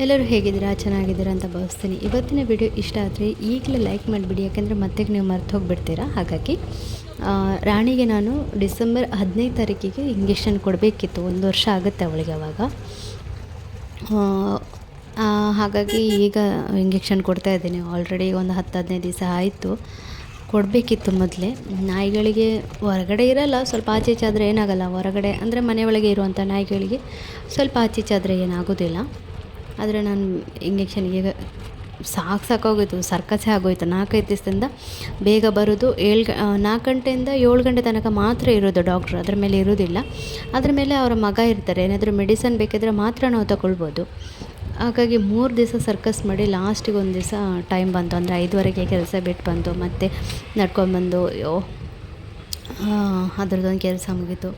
ಎಲ್ಲರೂ ಹೇಗಿದ್ದೀರಾ? ಚೆನ್ನಾಗಿದ್ದೀರಾ ಅಂತ ಭಾವಿಸ್ತೀನಿ. ಇವತ್ತಿನ ವಿಡಿಯೋ ಇಷ್ಟ ಆದರೆ ಈಗಲೇ ಲೈಕ್ ಮಾಡಿಬಿಡಿ, ಯಾಕೆಂದರೆ ಮತ್ತೆ ನೀವು ಮರ್ತು ಹೋಗಿಬಿಡ್ತೀರಾ. ಹಾಗಾಗಿ ರಾಣಿಗೆ ನಾನು ಡಿಸೆಂಬರ್ 15 ತಾರೀಕಿಗೆ ಇಂಜೆಕ್ಷನ್ ಕೊಡಬೇಕಿತ್ತು. 1 ವರ್ಷ ಆಗುತ್ತೆ ಅವಳಿಗೆ ಅವಾಗ. ಹಾಗಾಗಿ ಈಗ ಇಂಜೆಕ್ಷನ್ ಕೊಡ್ತಾಯಿದ್ದೀನಿ. ಆಲ್ರೆಡಿ ಒಂದು 10-15 ದಿವಸ ಆಯಿತು. ಕೊಡಬೇಕಿತ್ತು ಮೊದಲೇ. ನಾಯಿಗಳಿಗೆ ಹೊರಗಡೆ ಇರೋಲ್ಲ, ಸ್ವಲ್ಪ ಆಚೆ ಈಚೆ ಆದರೆ ಏನಾಗಲ್ಲ. ಹೊರಗಡೆ ಅಂದರೆ ಮನೆಯೊಳಗೆ ಇರುವಂಥ ನಾಯಿಗಳಿಗೆ ಸ್ವಲ್ಪ ಆಚೆ ಈಚೆ ಆದರೆ ಏನಾಗೋದಿಲ್ಲ. ಆದರೆ ನಾನು ಇಂಜೆಕ್ಷನ್ಗೆ ಸಾಕಾಗೋಯಿತು, ಸರ್ಕಸೇ ಆಗೋಯಿತು. 4-5 ದಿವಸದಿಂದ ಬೇಗ ಬರೋದು. 4 ಗಂಟೆಯಿಂದ 7 ಗಂಟೆ ತನಕ ಮಾತ್ರ ಇರೋದು ಡಾಕ್ಟ್ರು, ಅದ್ರ ಮೇಲೆ ಇರೋದಿಲ್ಲ. ಅದ್ರ ಮೇಲೆ ಅವರ ಮಗ ಇರ್ತಾರೆ. ಏನಾದರೂ ಮೆಡಿಸನ್ ಬೇಕಿದ್ರೆ ಮಾತ್ರ ನಾವು ತಗೊಳ್ಬೋದು. ಹಾಗಾಗಿ 3 ದಿವಸ ಸರ್ಕಸ್ ಮಾಡಿ ಲಾಸ್ಟಿಗೆ ಒಂದು ದಿವಸ ಟೈಮ್ ಬಂತು. ಅಂದರೆ 5:15ಗೆ ಕೆಲಸ ಬಿಟ್ಟು ಬಂದು ಮತ್ತೆ ನಡ್ಕೊಂಡ್ಬಂದು ಅದರದ್ದೊಂದು ಕೆಲಸ ಮುಗೀತು.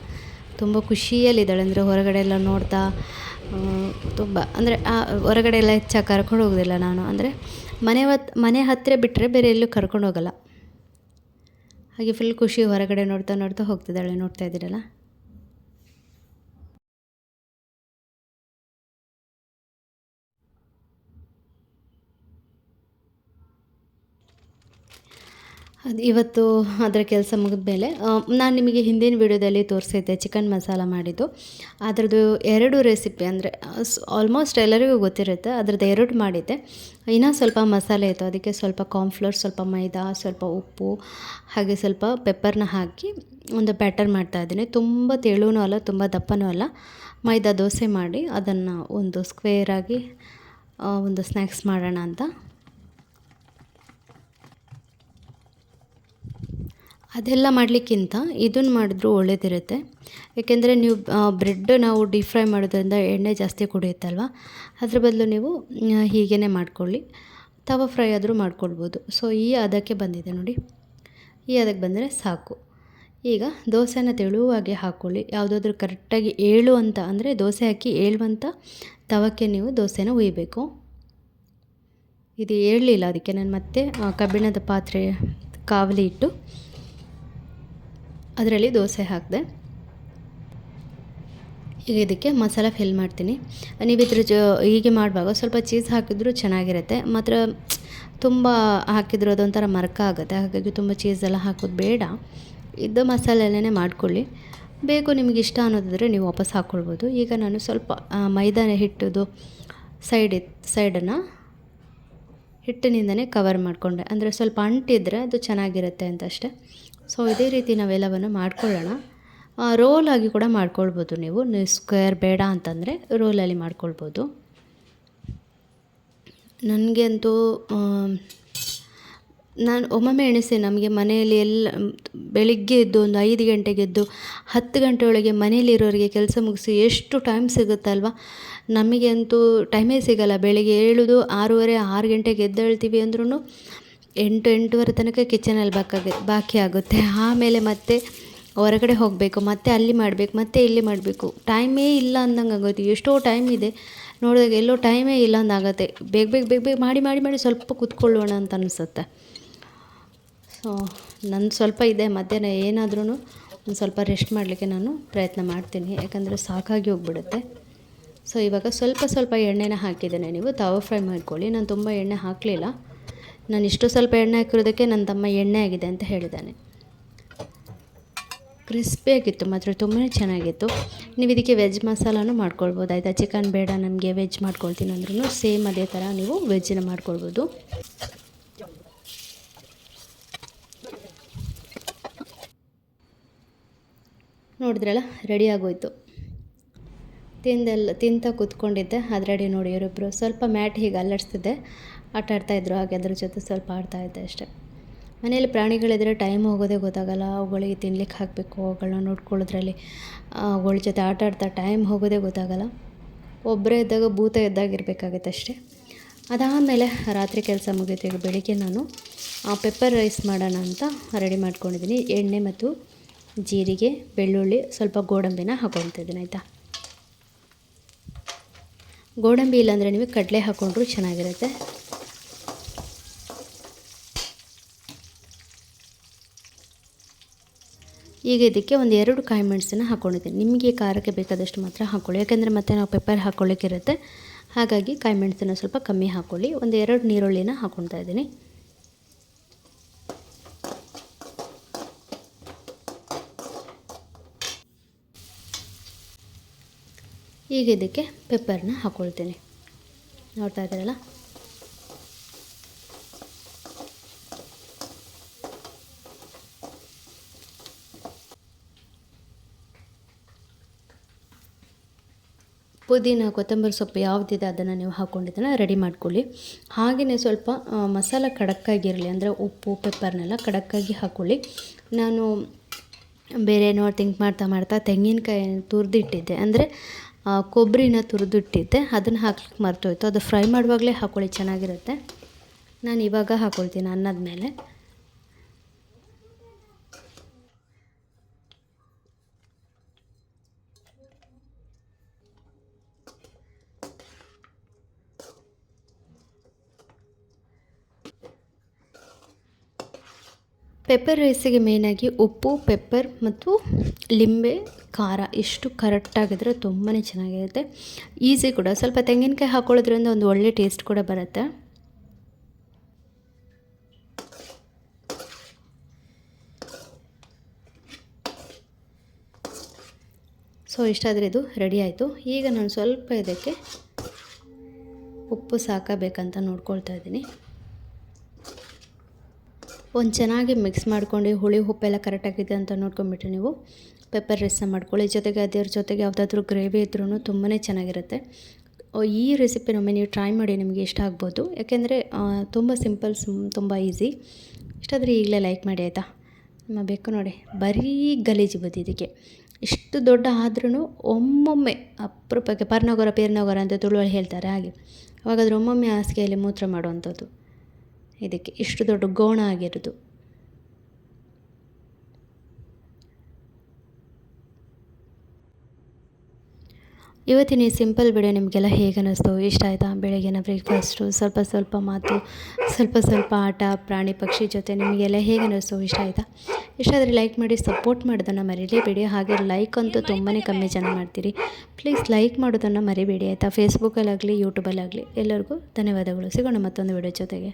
ತುಂಬ ಖುಷಿಯಲ್ಲಿದ್ದಾಳೆ. ಅಂದರೆ ಹೊರಗಡೆ ಎಲ್ಲ ನೋಡ್ತಾ ತುಂಬ ಅಂದರೆ ಹೊರಗಡೆ ಎಲ್ಲ ಹೆಚ್ಚಾಗಿ ಕರ್ಕೊಂಡು ಹೋಗೋದಿಲ್ಲ ನಾನು. ಅಂದರೆ ಮನೆ ಹತ್ತಿರ ಬಿಟ್ಟರೆ ಬೇರೆ ಎಲ್ಲೂ ಕರ್ಕೊಂಡು ಹೋಗಲ್ಲ. ಹಾಗೆ ಫುಲ್ ಖುಷಿ, ಹೊರಗಡೆ ನೋಡ್ತಾ ನೋಡ್ತಾ ಹೋಗ್ತಿದ್ದಾಳೆ. ನೋಡ್ತಾ ಇದ್ದೀರಲ್ಲ. ಅದು ಇವತ್ತು ಅದರ ಕೆಲಸ ಮುಗಿದ ಮೇಲೆ ನಾನು ನಿಮಗೆ ಹಿಂದಿನ ವೀಡಿಯೋದಲ್ಲಿ ತೋರಿಸಿದ್ದೆ ಚಿಕನ್ ಮಸಾಲ ಮಾಡಿದ್ದು. ಅದರದ್ದು 2 ರೆಸಿಪಿ, ಅಂದರೆ ಆಲ್ಮೋಸ್ಟ್ ಎಲ್ಲರಿಗೂ ಗೊತ್ತಿರುತ್ತೆ. ಅದರದ್ದು 2 ಮಾಡಿದ್ದೆ. ಇನ್ನೂ ಸ್ವಲ್ಪ ಮಸಾಲೆ ಇತ್ತು, ಅದಕ್ಕೆ ಸ್ವಲ್ಪ ಕಾರ್ನ್ಫ್ಲೋರ್, ಸ್ವಲ್ಪ ಮೈದಾ, ಸ್ವಲ್ಪ ಉಪ್ಪು, ಹಾಗೆ ಸ್ವಲ್ಪ ಪೆಪ್ಪರ್ನ ಹಾಕಿ ಒಂದು ಬ್ಯಾಟರ್ ಮಾಡ್ತಾಯಿದ್ದೀನಿ. ತುಂಬ ತೆಳುವೂ ಅಲ್ಲ, ತುಂಬ ದಪ್ಪನೂ ಅಲ್ಲ. ಮೈದಾ ದೋಸೆ ಮಾಡಿ ಅದನ್ನು ಒಂದು ಸ್ಕ್ವೇರಾಗಿ ಒಂದು ಸ್ನ್ಯಾಕ್ಸ್ ಮಾಡೋಣ ಅಂತ. ಅದೆಲ್ಲ ಮಾಡಲಿಕ್ಕಿಂತ ಇದನ್ನು ಮಾಡಿದ್ರೂ ಒಳ್ಳೆಯದಿರುತ್ತೆ. ಏಕೆಂದರೆ ನೀವು ಬ್ರೆಡ್ ನಾವು ಡೀಪ್ ಫ್ರೈ ಮಾಡೋದ್ರಿಂದ ಎಣ್ಣೆ ಜಾಸ್ತಿ ಕುಡಿಯುತ್ತಲ್ವ. ಅದ್ರ ಬದಲು ನೀವು ಹೀಗೇ ಮಾಡ್ಕೊಳ್ಳಿ. ತವಾ ಫ್ರೈ ಆದರೂ ಮಾಡ್ಕೊಳ್ಬೋದು. ಸೊ ಈ ಅದಕ್ಕೆ ಬಂದಿದೆ ನೋಡಿ. ಈ ಅದಕ್ಕೆ ಬಂದರೆ ಸಾಕು. ಈಗ ದೋಸೆನ ತೆಳುವಾಗಿ ಹಾಕ್ಕೊಳ್ಳಿ. ಯಾವುದಾದ್ರೂ ಕರೆಕ್ಟಾಗಿ ಏಳುವಂಥ, ಅಂದರೆ ದೋಸೆ ಹಾಕಿ ಏಳುವಂಥ ತವಕ್ಕೆ ನೀವು ದೋಸೆನ ಹುಯ್ಬೇಕು. ಇದು ಏಳಲಿಲ್ಲ, ಅದಕ್ಕೆ ನಾನು ಮತ್ತೆ ಕಬ್ಬಿಣದ ಪಾತ್ರೆ ಕಾವಲಿ ಇಟ್ಟು ಅದರಲ್ಲಿ ದೋಸೆ ಹಾಕಿದೆ. ಈಗ ಇದಕ್ಕೆ ಮಸಾಲ ಫಿಲ್ ಮಾಡ್ತೀನಿ. ನೀವು ಇದ್ರ ಹೀಗೆ ಮಾಡುವಾಗ ಸ್ವಲ್ಪ ಚೀಸ್ ಹಾಕಿದ್ರೂ ಚೆನ್ನಾಗಿರುತ್ತೆ. ಮಾತ್ರ ತುಂಬ ಹಾಕಿದ್ರು ಅದೊಂಥರ ಮರಕ ಆಗುತ್ತೆ. ಹಾಗಾಗಿ ತುಂಬ ಚೀಸೆಲ್ಲ ಹಾಕೋದು ಬೇಡ. ಇದು ಮಸಾಲೆನೇ ಮಾಡ್ಕೊಳ್ಳಿ. ಬೇಕು ನಿಮಗೆ ಇಷ್ಟ ಅನ್ನೋದಿದ್ರೆ ನೀವು ವಾಪಸ್ ಹಾಕ್ಕೊಳ್ಬೋದು. ಈಗ ನಾನು ಸ್ವಲ್ಪ ಮೈದಾ ಹಿಟ್ಟದು ಸೈಡನ್ನು ಹಿಟ್ಟಿನಿಂದನೇ ಕವರ್ ಮಾಡಿಕೊಂಡೆ. ಅಂದರೆ ಸ್ವಲ್ಪ ಅಂಟಿದ್ರೆ ಅದು ಚೆನ್ನಾಗಿರುತ್ತೆ ಅಂತ ಅಷ್ಟೇ. ಸೊ ಇದೇ ರೀತಿ ನಾವೆಲ್ಲವನ್ನು ಮಾಡ್ಕೊಳ್ಳೋಣ. ರೋಲಾಗಿ ಕೂಡ ಮಾಡ್ಕೊಳ್ಬೋದು. ನೀವು ಸ್ಕ್ವೇರ್ ಬೇಡ ಅಂತಂದರೆ ರೋಲಲ್ಲಿ ಮಾಡ್ಕೊಳ್ಬೋದು. ನನಗೆ ಅಂತೂ ನಾನು ಒಮ್ಮೊಮ್ಮೆ ಎಣಿಸಿ, ನಮಗೆ ಮನೆಯಲ್ಲಿ ಎಲ್ಲ ಬೆಳಿಗ್ಗೆ ಎದ್ದು ಒಂದು 5 ಗಂಟೆಗೆ ಎದ್ದು 10 ಗಂಟೆ ಒಳಗೆ ಮನೆಯಲ್ಲಿರೋರಿಗೆ ಕೆಲಸ ಮುಗಿಸಿ ಎಷ್ಟು ಟೈಮ್ ಸಿಗುತ್ತಲ್ವ. ನಮಗೆ ಅಂತೂ ಟೈಮೇ ಸಿಗೋಲ್ಲ. ಬೆಳಿಗ್ಗೆ ಏಳೋದು 6:30-6 ಗಂಟೆಗೆ ಎದ್ದೇಳ್ತೀವಿ ಅಂದ್ರೂ 8-8:30 ತನಕ ಕಿಚನಲ್ಲಿ ಬಾಕಿ ಆಗುತ್ತೆ. ಆಮೇಲೆ ಮತ್ತೆ ಹೊರಗಡೆ ಹೋಗಬೇಕು, ಮತ್ತೆ ಅಲ್ಲಿ ಮಾಡಬೇಕು, ಮತ್ತೆ ಇಲ್ಲಿ ಮಾಡಬೇಕು. ಟೈಮೇ ಇಲ್ಲ ಅಂದಂಗೆ ಆಗುತ್ತೆ. ಎಷ್ಟೋ ಟೈಮ್ ಇದೆ, ನೋಡಿದಾಗ ಎಲ್ಲೋ ಟೈಮೇ ಇಲ್ಲ ಅಂದಾಗತ್ತೆ. ಬೇಗ ಮಾಡಿ ಸ್ವಲ್ಪ ಕೂತ್ಕೊಳ್ಳೋಣ ಅಂತ ಅನಿಸುತ್ತೆ. ಸೊ ನನ್ನ ಸ್ವಲ್ಪ ಇದೆ, ಮಧ್ಯಾಹ್ನ ಏನಾದ್ರೂ ಒಂದು ಸ್ವಲ್ಪ ರೆಸ್ಟ್ ಮಾಡಲಿಕ್ಕೆ ನಾನು ಪ್ರಯತ್ನ ಮಾಡ್ತೀನಿ. ಯಾಕಂದರೆ ಸಾಕಾಗಿ ಹೋಗ್ಬಿಡುತ್ತೆ. ಸೊ ಇವಾಗ ಸ್ವಲ್ಪ ಎಣ್ಣೆನ ಹಾಕಿದ್ದೇನೆ. ನೀವು ತವಾ ಫ್ರೈ ಮಾಡ್ಕೊಳ್ಳಿ. ನಾನು ತುಂಬ ಎಣ್ಣೆ ಹಾಕಲಿಲ್ಲ. ನಾನು ಇಷ್ಟು ಸ್ವಲ್ಪ ಎಣ್ಣೆ ಹಾಕಿರೋದಕ್ಕೆ ನನ್ನ ತಮ್ಮ ಎಣ್ಣೆ ಆಗಿದೆ ಅಂತ ಹೇಳಿದ್ದಾನೆ. ಕ್ರಿಸ್ಪಿಯಾಗಿತ್ತು, ಮಾತ್ರ ತುಂಬಾ ಚೆನ್ನಾಗಿತ್ತು. ನೀವು ಇದಕ್ಕೆ ವೆಜ್ ಮಸಾಲನೂ ಮಾಡ್ಕೊಳ್ಬೋದು. ಆಯಿತಾ, ಚಿಕನ್ ಬೇಡ ನಮಗೆ ವೆಜ್ ಮಾಡ್ಕೊಳ್ತೀನಿ ಅಂದ್ರೂ ಸೇಮ್ ಅದೇ ಥರ ನೀವು ವೆಜ್ಜನ್ನ ಮಾಡ್ಕೊಳ್ಬೋದು. ನೋಡಿದ್ರಲ್ಲ, ರೆಡಿ ಆಗೋಯ್ತು. ತಿಂತ ಕೂತ್ಕೊಂಡಿದ್ದೆ. ಅದರಡಿ ನೋಡಿ ಇವರಿಬ್ಬರು ಸ್ವಲ್ಪ ಮ್ಯಾಟ್ ಹೀಗೆ ಅಲ್ಲಾಡಿಸ್ತಿದ್ದೆ, ಆಟ ಆಡ್ತಾಯಿದ್ರು. ಹಾಗೆ ಅದ್ರ ಜೊತೆ ಸ್ವಲ್ಪ ಆಡ್ತಾಯಿದ್ದೆ ಅಷ್ಟೇ. ಮನೆಯಲ್ಲಿ ಪ್ರಾಣಿಗಳಿದ್ರೆ ಟೈಮ್ ಹೋಗೋದೇ ಗೊತ್ತಾಗಲ್ಲ. ಅವುಗಳಿಗೆ ತಿನ್ಲಿಕ್ಕೆ ಹಾಕಬೇಕು, ಅವುಗಳನ್ನ ನೋಡ್ಕೊಳ್ಳೋದ್ರಲ್ಲಿ ಅವುಗಳ ಜೊತೆ ಆಟ ಆಡ್ತಾ ಟೈಮ್ ಹೋಗೋದೇ ಗೊತ್ತಾಗಲ್ಲ. ಒಬ್ಬರೇ ಇದ್ದಾಗ ಭೂತ ಇದ್ದಾಗಿರ್ಬೇಕಾಗತ್ತೆ ಅಷ್ಟೇ. ಅದಾದಮೇಲೆ ರಾತ್ರಿ ಕೆಲಸ ಮುಗಿತು. ಈಗ ಬೆಳಿಗ್ಗೆ ನಾನು ಪೆಪ್ಪರ್ ರೈಸ್ ಮಾಡೋಣ ಅಂತ ರೆಡಿ ಮಾಡ್ಕೊಂಡಿದ್ದೀನಿ. ಎಣ್ಣೆ ಮತ್ತು ಜೀರಿಗೆ, ಬೆಳ್ಳುಳ್ಳಿ, ಸ್ವಲ್ಪ ಗೋಡಂಬಿನ ಹಾಕ್ಕೊಳ್ತಿದ್ದೀನಿ. ಆಯಿತಾ, ಗೋಡಂಬಿ ಇಲ್ಲಾಂದರೆ ನೀವು ಕಡಲೆ ಹಾಕ್ಕೊಂಡ್ರೂ ಚೆನ್ನಾಗಿರುತ್ತೆ. ಈಗ ಇದಕ್ಕೆ ಒಂದು 2 ಕಾಯಿ ಮೆಣಸನ್ನು ಹಾಕ್ಕೊಂಡಿದ್ದೀನಿ. ನಿಮಗೆ ಖಾರಕ್ಕೆ ಬೇಕಾದಷ್ಟು ಮಾತ್ರ ಹಾಕ್ಕೊಳ್ಳಿ. ಯಾಕೆಂದರೆ ಮತ್ತೆ ನಾವು ಪೆಪ್ಪರ್ ಹಾಕ್ಕೊಳ್ಳಿಕ್ಕಿರುತ್ತೆ. ಹಾಗಾಗಿ ಕಾಯಿ ಮೆಣಸನ್ನು ಸ್ವಲ್ಪ ಕಮ್ಮಿ ಹಾಕ್ಕೊಳ್ಳಿ. ಒಂದು 2 ನೀರುಳ್ಳಿನ ಹಾಕ್ಕೊಳ್ತಾ ಇದ್ದೀನಿ. ಈಗ ಇದಕ್ಕೆ ಪೆಪ್ಪರ್ನ ಹಾಕ್ಕೊಳ್ತೀನಿ. ನೋಡ್ತಾ ಇದ್ದೀರಲ್ಲ, ಪುದೀನ, ಕೊತ್ತಂಬರಿ ಸೊಪ್ಪು ಯಾವುದಿದೆ ಅದನ್ನು ನೀವು ಹಾಕ್ಕೊಂಡಿದ್ದನ್ನು ರೆಡಿ ಮಾಡ್ಕೊಳ್ಳಿ. ಹಾಗೆಯೇ ಸ್ವಲ್ಪ ಮಸಾಲ ಖಡಕ್ಕಾಗಿರಲಿ, ಅಂದರೆ ಉಪ್ಪು ಪೆಪ್ಪರ್ನೆಲ್ಲ ಖಡಕ್ಕಾಗಿ ಹಾಕ್ಕೊಳ್ಳಿ. ನಾನು ಬೇರೆ ಥಿಂಕ್ ಮಾಡ್ತಾ ತೆಂಗಿನಕಾಯಿ ತುರಿದಿಟ್ಟಿದ್ದೆ, ಅಂದರೆ ಕೊಬ್ಬರಿನ ತುರಿದಿಟ್ಟಿದ್ದೆ, ಅದನ್ನು ಹಾಕ್ಲಿಕ್ಕೆ ಮರ್ತೋಯ್ತು. ಅದು ಫ್ರೈ ಮಾಡುವಾಗಲೇ ಹಾಕ್ಕೊಳ್ಳಿ, ಚೆನ್ನಾಗಿರುತ್ತೆ. ನಾನು ಇವಾಗ ಹಾಕ್ಕೊಳ್ತೀನಿ ಅನ್ನದ ಮೇಲೆ. ಪೆಪ್ಪರ್ ರೈಸಿಗೆ ಮೇಯ್ನಾಗಿ ಉಪ್ಪು, ಪೆಪ್ಪರ್ ಮತ್ತು ಲಿಂಬೆ, ಖಾರ ಇಷ್ಟು ಕರೆಕ್ಟಾಗಿದ್ದರೆ ತುಂಬಾ ಚೆನ್ನಾಗಿರುತ್ತೆ. ಈಸಿ ಕೂಡ. ಸ್ವಲ್ಪ ತೆಂಗಿನಕಾಯಿ ಹಾಕ್ಕೊಳ್ಳೋದ್ರಿಂದ ಒಂದು ಒಳ್ಳೆ ಟೇಸ್ಟ್ ಕೂಡ ಬರುತ್ತೆ. ಸೊ ಇಷ್ಟಾದರೆ ಇದು ರೆಡಿ ಆಯಿತು. ಈಗ ನಾನು ಸ್ವಲ್ಪ ಇದಕ್ಕೆ ಉಪ್ಪು ಸಾಕಬೇಕಂತ ನೋಡ್ಕೊಳ್ತಾ ಇದ್ದೀನಿ. ಒಂದು ಚೆನ್ನಾಗಿ ಮಿಕ್ಸ್ ಮಾಡ್ಕೊಂಡು ಹುಳಿ ಉಪ್ಪೆಲ್ಲ ಕರೆಕ್ಟಾಗಿದೆ ಅಂತ ನೋಡ್ಕೊಂಬಿಟ್ರೆ ನೀವು ಪೆಪ್ಪರ್ ರೈಸ್ನ ಮಾಡ್ಕೊಳ್ಳಿ. ಜೊತೆಗೆ ಅದರ ಜೊತೆಗೆ ಯಾವುದಾದ್ರೂ ಗ್ರೇವಿ ಇದ್ರೂ ತುಂಬಾ ಚೆನ್ನಾಗಿರುತ್ತೆ. ಈ ರೆಸಿಪಿನೊಮ್ಮೆ ನೀವು ಟ್ರೈ ಮಾಡಿ, ನಿಮಗೆ ಇಷ್ಟ ಆಗ್ಬೋದು. ಯಾಕೆಂದರೆ ತುಂಬ ಸಿಂಪಲ್, ತುಂಬ ಈಸಿ. ಇಷ್ಟಾದರೆ ಈಗಲೇ ಲೈಕ್ ಮಾಡಿ ಆಯಿತಾ. ನಿಮ್ಮ ಬೇಕು ನೋಡಿ, ಬರೀ ಗಲೀಜು ಬದಿ ಇದಕ್ಕೆ. ಇಷ್ಟು ದೊಡ್ಡ ಆದ್ರೂ ಒಮ್ಮೊಮ್ಮೆ ಅಪರೂಪಕ್ಕೆ ಪೇರ್ನಗೋರ ಅಂತ ತುಳುವಲ್ಲಿ ಹೇಳ್ತಾರೆ, ಹಾಗೆ ಅವಾಗಾದ್ರೆ ಒಮ್ಮೊಮ್ಮೆ ಹಾಸಿಗೆಯಲ್ಲಿ ಮೂತ್ರ ಮಾಡುವಂಥದ್ದು. ಇದಕ್ಕೆ ಇಷ್ಟು ದೊಡ್ಡ ಗೋಣ ಆಗಿರೋದು. ಇವತ್ತಿನ ಈ ಸಿಂಪಲ್ ವಿಡಿಯೋ ನಿಮಗೆಲ್ಲ ಹೇಗೆ ಅನ್ನಿಸ್ತು, ಇಷ್ಟ ಆಯಿತಾ? ಬೆಳಗಿನ ಬ್ರೇಕ್ಫಾಸ್ಟು, ಸ್ವಲ್ಪ ಮಾತು, ಸ್ವಲ್ಪ ಆಟ, ಪ್ರಾಣಿ ಪಕ್ಷಿ ಜೊತೆ ನಿಮಗೆಲ್ಲ ಹೇಗೆ ಅನ್ನಿಸ್ತು, ಇಷ್ಟ ಆಯಿತಾ? ಇಷ್ಟ ಆದರೆ ಲೈಕ್ ಮಾಡಿ, ಸಪೋರ್ಟ್ ಮಾಡೋದನ್ನು ಮರಿಲೇಬೇಡಿ. ಹಾಗೆ ಲೈಕ್ ಅಂತೂ ತುಂಬಾ ಕಮ್ಮಿ ಜನ ಮಾಡ್ತೀರಿ. ಪ್ಲೀಸ್ ಲೈಕ್ ಮಾಡೋದನ್ನು ಮರಿಬೇಡಿ ಆಯಿತಾ? ಫೇಸ್ಬುಕ್ಕಲ್ಲಾಗಲಿ ಯೂಟ್ಯೂಬಲ್ಲಾಗಲಿ. ಎಲ್ಲರಿಗೂ ಧನ್ಯವಾದಗಳು. ಸಿಗೋಣ ಮತ್ತೊಂದು ವಿಡಿಯೋ ಜೊತೆಗೆ.